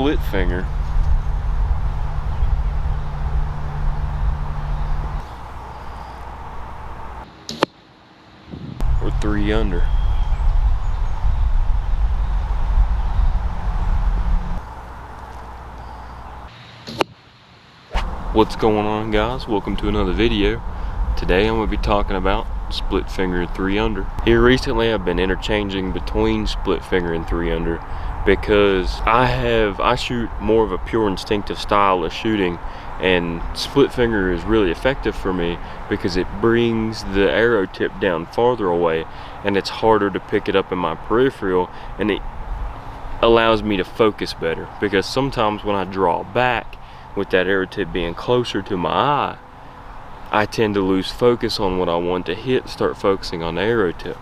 split finger. Or 3 under. What's going on, guys? Welcome to another video. Today I'm going to be talking about split finger and 3 under. Here recently I've been interchanging between split finger and 3 under because I shoot more of a pure instinctive style of shooting, and split finger is really effective for me because it brings the arrow tip down farther away and it's harder to pick it up in my peripheral, and it allows me to focus better because sometimes when I draw back with that arrow tip being closer to my eye, I tend to lose focus on what I want to hit, start focusing on the arrow tip.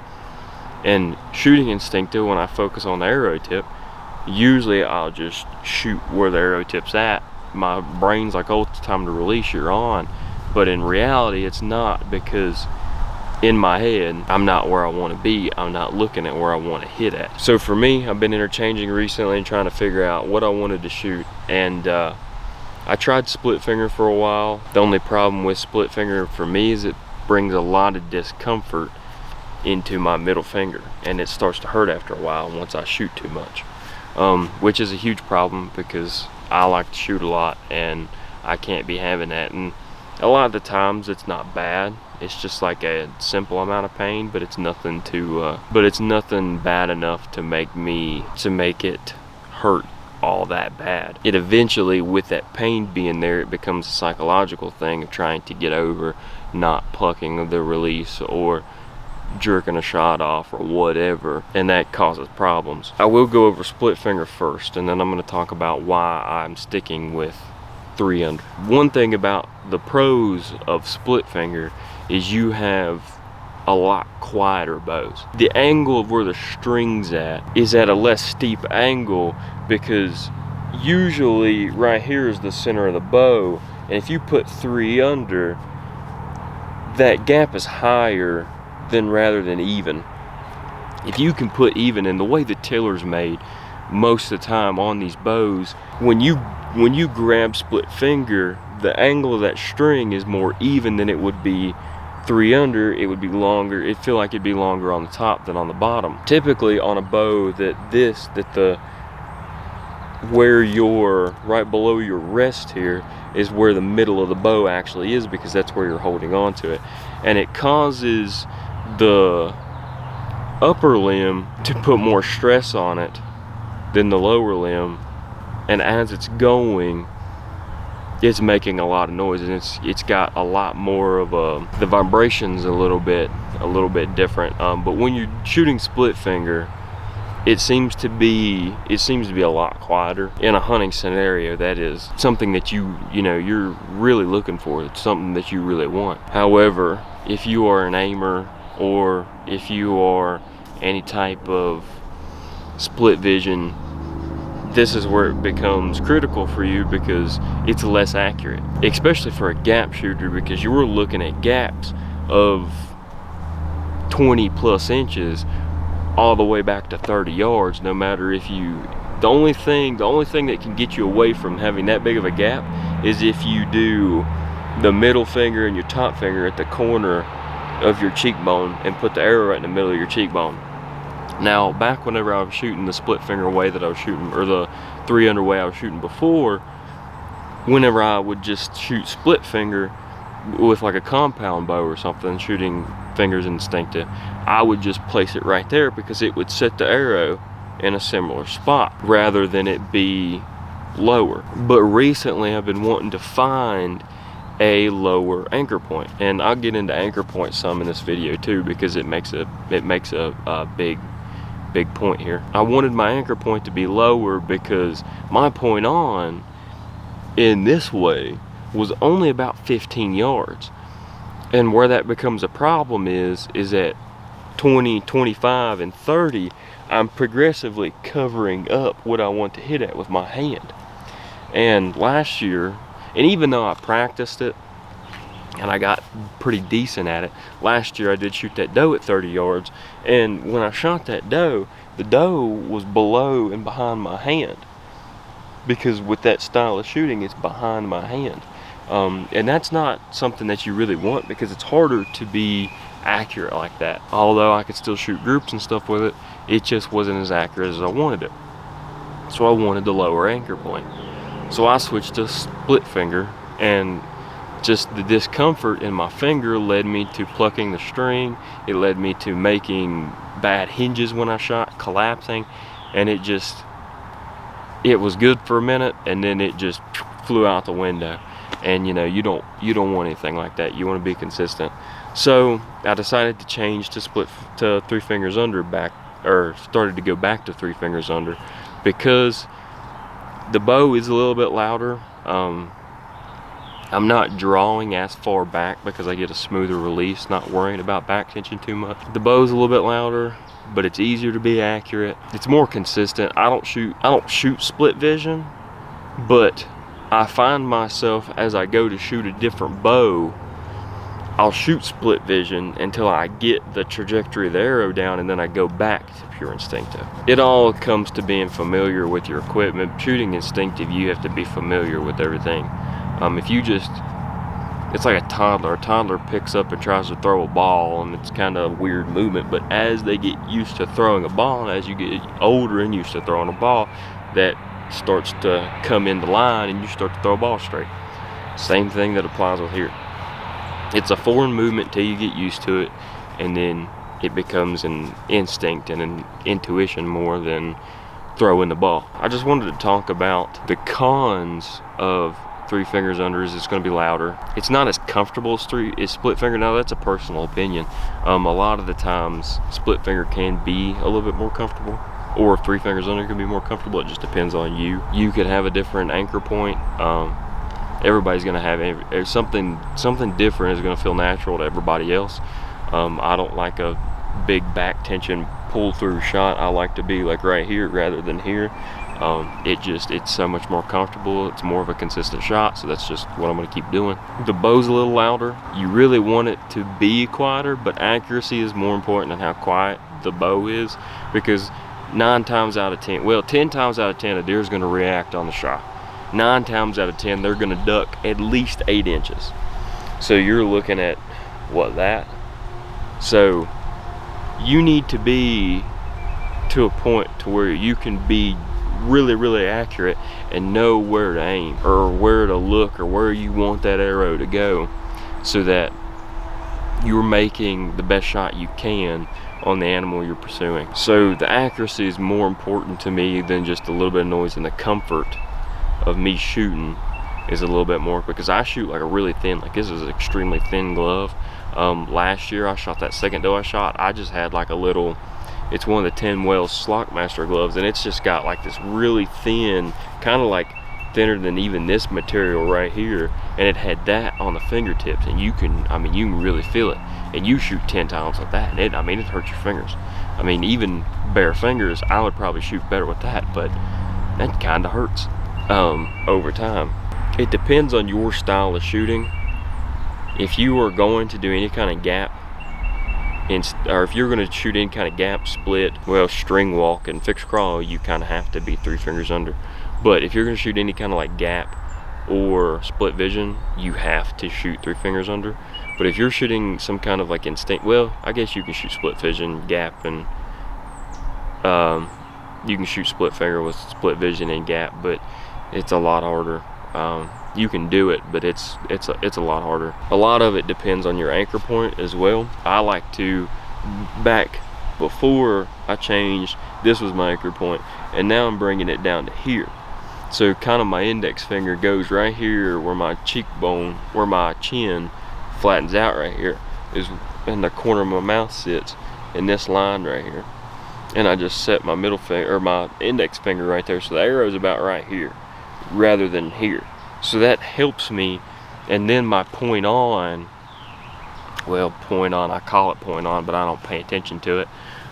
And shooting instinctive, when I focus on the arrow tip, usually I'll just shoot where the arrow tip's at. My brain's like, oh, it's time to release, you're on. But in reality, it's not, because in my head, I'm not where I want to be. I'm not looking at where I want to hit at. So for me, I've been interchanging recently and trying to figure out what I wanted to shoot. And I tried split finger for a while. The only problem with split finger for me is it brings a lot of discomfort into my middle finger, and it starts to hurt after a while once I shoot too much, which is a huge problem because I like to shoot a lot and I can't be having that. And a lot of the times it's not bad, it's just like a simple amount of pain, but it's nothing bad enough to make it hurt all that bad. It eventually, with that pain being there, it becomes a psychological thing of trying to get over not plucking the release or jerking a shot off or whatever, and that causes problems. I will go over split finger first, and then I'm going to talk about why I'm sticking with 3 under. One thing about the pros of split finger is you have a lot quieter bows. The angle of where the string's at is at a less steep angle, because usually right here is the center of the bow, and if you put 3 under, that gap is higher than rather than even. If you can put even, in the way the tiller's made most of the time on these bows, when you grab split finger, the angle of that string is more even than it would be 3 under. It would be longer. It'd feel like it'd be longer on the top than on the bottom. Typically on a bow where your right below your rest here is where the middle of the bow actually is, because that's where you're holding on to it, and it causes the upper limb to put more stress on it than the lower limb, and as it's going, it's making a lot of noise, and it's got a lot more of the vibrations a little bit different. But when you're shooting split finger, it seems to be a lot quieter. In a hunting scenario, that is something that you're really looking for. It's something that you really want. However, if you are an aimer, or if you are any type of split vision, this is where it becomes critical for you, because it's less accurate, especially for a gap shooter, because you're looking at gaps of 20 plus inches all the way back to 30 yards. No matter if you, the only thing that can get you away from having that big of a gap is if you do the middle finger and your top finger at the corner of your cheekbone and put the arrow right in the middle of your cheekbone. Now, back whenever I was shooting the split finger way that I was shooting, or the 3 under way I was shooting before, whenever I would just shoot split finger with like a compound bow or something, shooting fingers instinctive, I would just place it right there because it would set the arrow in a similar spot rather than it be lower. But recently I've been wanting to find a lower anchor point, and I'll get into anchor point some in this video too, because it makes a big point here. I wanted my anchor point to be lower because my point on in this way was only about 15 yards, and where that becomes a problem is at 20, 25, and 30, I'm progressively covering up what I want to hit at with my hand. And last year, and even though I practiced it and I got pretty decent at it, last year I did shoot that doe at 30 yards, and when I shot that doe, the doe was below and behind my hand. because with that style of shooting, it's behind my hand. And that's not something that you really want, because it's harder to be accurate like that. Although I could still shoot groups and stuff with it, it just wasn't as accurate as I wanted it. So I wanted the lower anchor point. So I switched to split finger, and just the discomfort in my finger led me to plucking the string. It led me to making bad hinges when I shot, collapsing, and it was good for a minute, and then it just flew out the window. And you know, you don't want anything like that. You want to be consistent. So I decided to change to 3 fingers under started to go back to 3 fingers under, because the bow is a little bit louder. I'm not drawing as far back because I get a smoother release, not worrying about back tension too much. The bow's a little bit louder, but it's easier to be accurate. It's more consistent. I don't shoot split vision, but I find myself, as I go to shoot a different bow, I'll shoot split vision until I get the trajectory of the arrow down, and then I go back to pure instinctive. It all comes to being familiar with your equipment. Shooting instinctive, you have to be familiar with everything. It's like a toddler. A toddler picks up and tries to throw a ball, and it's kind of a weird movement, but as they get used to throwing a ball, and as you get older and used to throwing a ball, that starts to come into line, and you start to throw a ball straight. Same thing that applies with here. It's a foreign movement till you get used to it, and then it becomes an instinct and an intuition more than throwing the ball. I just wanted to talk about the cons of 3 fingers under. Is it's going to be louder. It's not as comfortable as split finger. Now that's a personal opinion. A lot of the times split finger can be a little bit more comfortable, or 3 fingers under can be more comfortable. It just depends on you. You could have a different anchor point. Everybody's going to have something different is going to feel natural to everybody else. I don't like a big back tension pull through shot. I like to be like right here rather than here. It's so much more comfortable. It's more of a consistent shot, so that's just what I'm going to keep doing. The bow's a little louder. You really want it to be quieter, but accuracy is more important than how quiet the bow is, because 9 times out of 10, well, 10 times out of 10, a deer is going to react on the shot. 9 times out of 10, they're going to duck at least 8 inches. So you're looking at that. So you need to be to a point to where you can be really, really accurate and know where to aim, or where to look, or where you want that arrow to go, so that you're making the best shot you can on the animal you're pursuing. So the accuracy is more important to me than just a little bit of noise, and the comfort of me shooting is a little bit more, because I shoot like a really thin, like this is an extremely thin glove. Last year I shot that second doe I shot, I just had like a little, it's one of the 10 Wells Slockmaster gloves, and it's just got like this really thin, kind of like thinner than even this material right here, and it had that on the fingertips, and you can really feel it. And you shoot 10 times like that, and it hurts your fingers. Even bare fingers, I would probably shoot better with that, but that kind of hurts over time. It depends on your style of shooting. If you are going to do any kind of gap, or if you're going to shoot any kind of gap, split, well, string walk and fixed crawl, you kind of have to be 3 fingers under. But if you're going to shoot any kind of like gap or split vision, you have to shoot 3 fingers under. But if you're shooting some kind of like instinct, well, I guess you can shoot split vision, gap, and you can shoot split finger with split vision and gap, but it's a lot harder. You can do it, but it's a lot harder. A lot of it depends on your anchor point as well. I like to, back before I changed, this was my anchor point, and now I'm bringing it down to here. So kind of my index finger goes right here where my cheekbone, where my chin flattens out right here, is in the corner of my mouth sits in this line right here. And I just set my middle finger, or my index finger right there, so the arrow's about right here rather than here. So that helps me. And then my point on, well, point on, I call it point on, but I don't pay attention to it.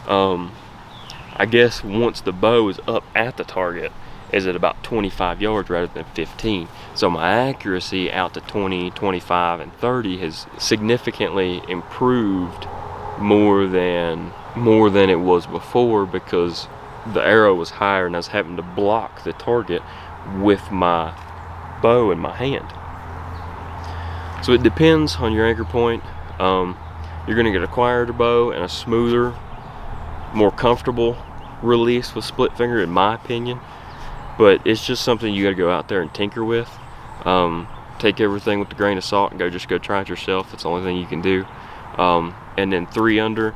I guess once the bow is up at the target, is at about 25 yards rather than 15. So my accuracy out to 20, 25, and 30 has significantly improved more than it was before, because the arrow was higher and I was having to block the target with my bow in my hand. So it depends on your anchor point. You're gonna get a quieter bow and a smoother, more comfortable release with split finger, in my opinion. But it's just something you gotta go out there and tinker with. Take everything with a grain of salt and just go try it yourself. That's the only thing you can do. And then 3 under,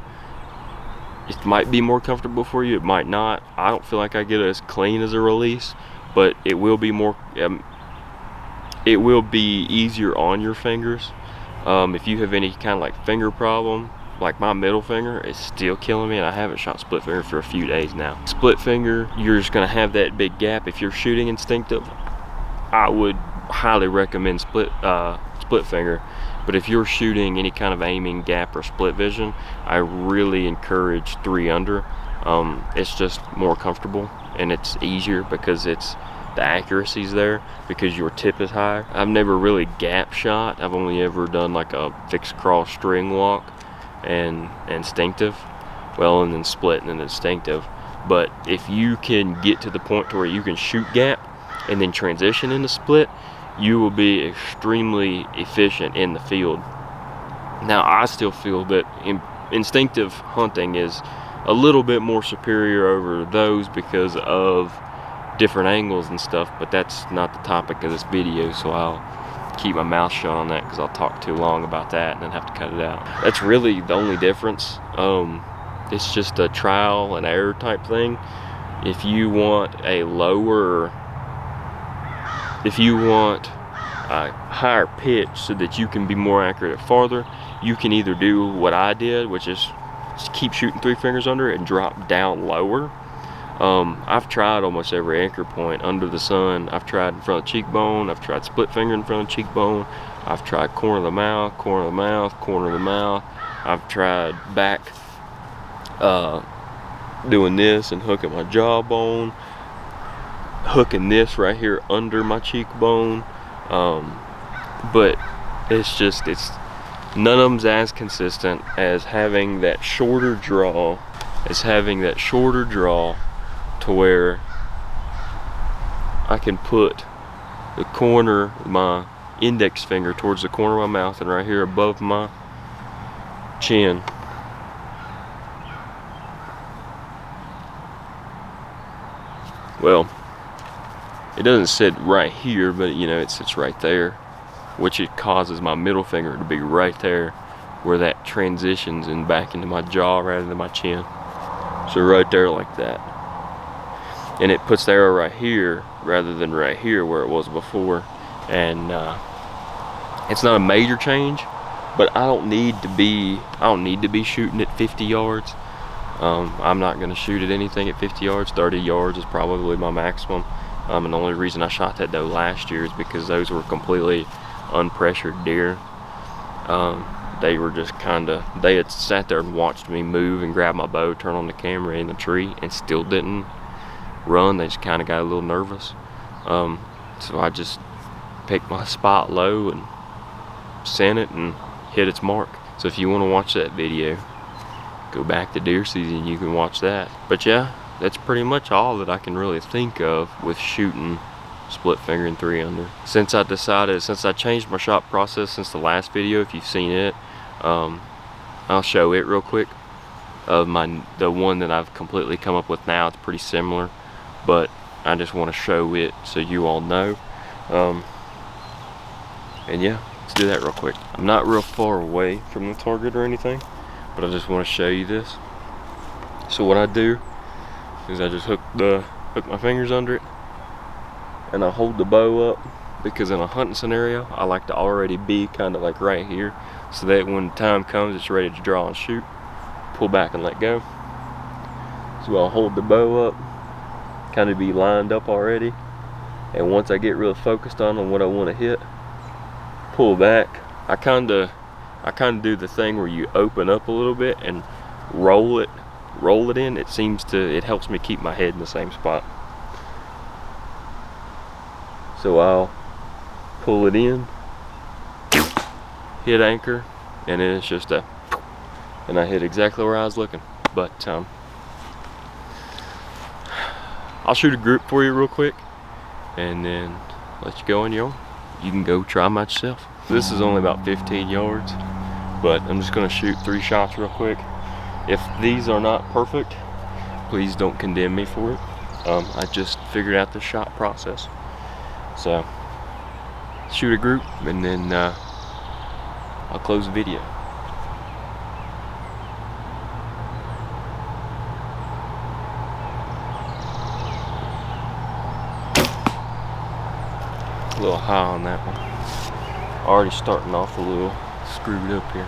it might be more comfortable for you, it might not. I don't feel like I get it as clean as a release, but it will be more, it will be easier on your fingers. If you have any kind of like finger problem, like my middle finger is still killing me, and I haven't shot split finger for a few days now. Split finger, you're just gonna have that big gap. If you're shooting instinctive, I would highly recommend split finger. But if you're shooting any kind of aiming, gap, or split vision, I really encourage 3 under. It's just more comfortable and it's easier because the accuracy's there, because your tip is higher. I've never really gap shot. I've only ever done like a fixed cross string walk and instinctive, well, and then split and then instinctive. But if you can get to the point to where you can shoot gap and then transition into split, you will be extremely efficient in the field. Now, I still feel that instinctive hunting is a little bit more superior over those because of different angles and stuff, but that's not the topic of this video, so I'll keep my mouth shut on that because I'll talk too long about that and then have to cut it out. That's really the only difference. It's just a trial and error type thing. If you want a higher pitch so that you can be more accurate at farther, you can either do what I did, which is just keep shooting 3 fingers under and drop down lower. I've tried almost every anchor point under the sun. I've tried in front of the cheekbone, I've tried split finger in front of the cheekbone, I've tried corner of the mouth, corner of the mouth, corner of the mouth. I've tried back, doing this and hooking my jawbone, hooking this right here under my cheekbone. But none of them's as consistent as having that shorter draw, to where I can put the corner of my index finger towards the corner of my mouth and right here above my chin. Well, it doesn't sit right here, but you know, it sits right there, which it causes my middle finger to be right there where that transitions and back into my jaw rather than my chin. So right there like that. And it puts the arrow right here rather than right here where it was before. And it's not a major change, but I don't need to be shooting at 50 yards. I'm not gonna shoot at anything at 50 yards. 30 yards is probably my maximum. And the only reason I shot that doe last year is because those were completely unpressured deer. They were just they had sat there and watched me move and grab my bow, turn on the camera in the tree, and still didn't run. They just kind of got a little nervous. So I just picked my spot low and sent it and hit its mark. So if you want to watch that video, go back to deer season, you can watch that. But yeah, that's pretty much all that I can really think of with shooting split finger and 3 under. Since I changed my shot process since the last video, if you've seen it, I'll show it real quick. The one that I've completely come up with now, it's pretty similar, but I just want to show it so you all know. And yeah, let's do that real quick. I'm not real far away from the target or anything, but I just want to show you this. So what I do is I just hook my fingers under it and I hold the bow up, because in a hunting scenario I like to already be kind of like right here, so that when the time comes it's ready to draw and shoot, pull back and let go. So I'll hold the bow up, kind of be lined up already, and once I get real focused on what I want to hit, pull back. I kind of do the thing where you open up a little bit and roll it in. It helps me keep my head in the same spot. So I'll pull it in, hit anchor, and then it's just and I hit exactly where I was looking. But I'll shoot a group for you real quick, and then let you go on your own. You can go try them out yourself. This is only about 15 yards, but I'm just gonna shoot 3 shots real quick. If these are not perfect, please don't condemn me for it. I just figured out the shot process. So, shoot a group, and then I'll close the video. A little high on that one. Already starting off a little screwed up here.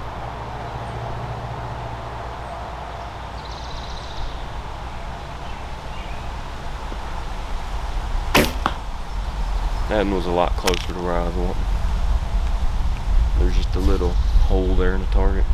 That one was a lot closer to where I was wanting. There's just a little hole there in the target.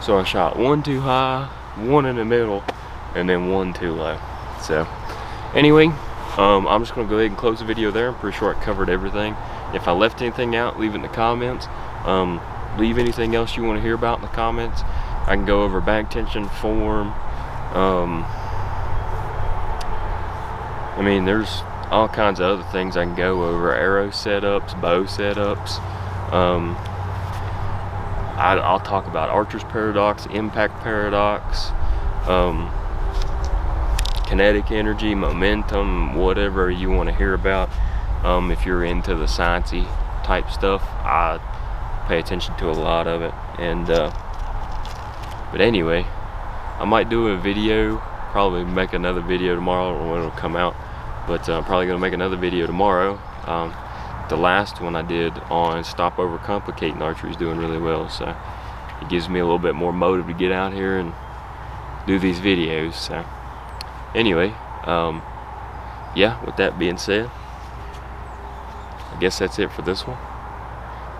So I shot 1 too high, 1 in the middle, and then 1 too low. So anyway, I'm just gonna go ahead and close the video there. I'm pretty sure I covered everything. If I left anything out, leave it in the comments. Leave anything else you want to hear about in the comments. I can go over bag tension, form. I mean, there's all kinds of other things I can go over. Arrow setups, bow setups. I'll talk about Archer's paradox, impact paradox, kinetic energy, momentum, whatever you want to hear about. If you're into the sciencey type stuff, I pay attention to a lot of it. And but anyway, I might do a video, probably make another video tomorrow. I don't know when it'll come out, but I'm probably gonna make another video tomorrow. The last one I did on stop overcomplicating archery is doing really well, so it gives me a little bit more motive to get out here and do these videos. So anyway, yeah, with that being said, I guess that's it for this one,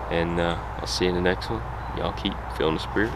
and I'll see you in the next one. Y'all keep feeling the spirit.